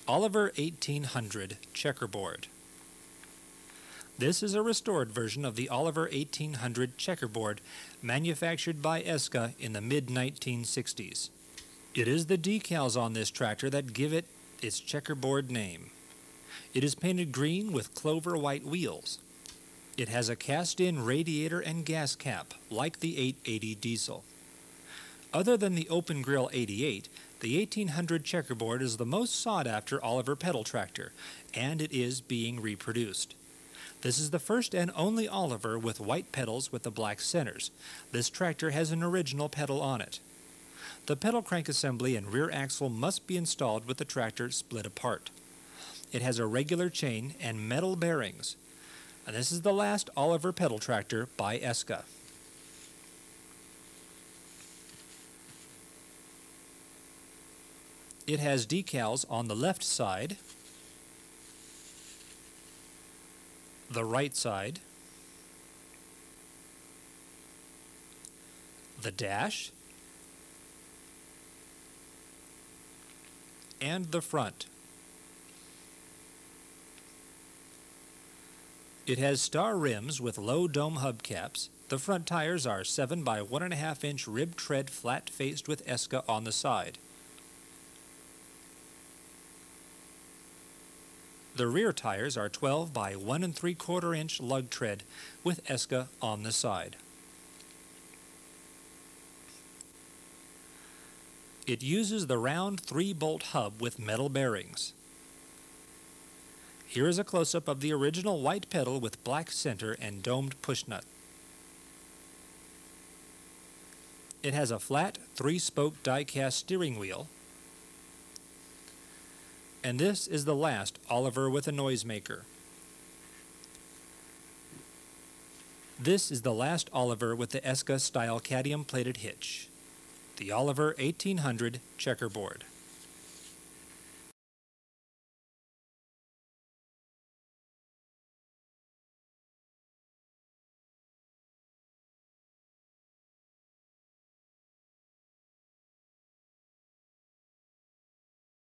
Oliver 1800 Checkerboard. This is a restored version of the Oliver 1800 Checkerboard manufactured by ESCA in the mid-1960s. It is the decals on this tractor that give it its checkerboard name. It is painted green with clover white wheels. It has a cast-in radiator and gas cap like the 880 diesel. Other than the open grill 88, the 1800 Checkerboard is the most sought-after Oliver pedal tractor, and it is being reproduced. This is the first and only Oliver with white pedals with the black centers. This tractor has an original pedal on it. The pedal crank assembly and rear axle must be installed with the tractor split apart. It has a regular chain and metal bearings. And this is the last Oliver pedal tractor by ESCA. It has decals on the left side, the right side, the dash, and the front. It has star rims with low dome hubcaps. The front tires are 7 by 1.5 inch rib tread flat faced with ESCA on the side. The rear tires are 12 by 1 3/4 inch lug tread with ESCA on the side. It uses the round 3-bolt hub with metal bearings. Here is a close-up of the original white pedal with black center and domed push nut. It has a flat 3-spoke die-cast steering wheel. And this is the last Oliver with a noisemaker. This is the last Oliver with the ESCA style cadmium plated hitch. The Oliver 1800 Checkerboard.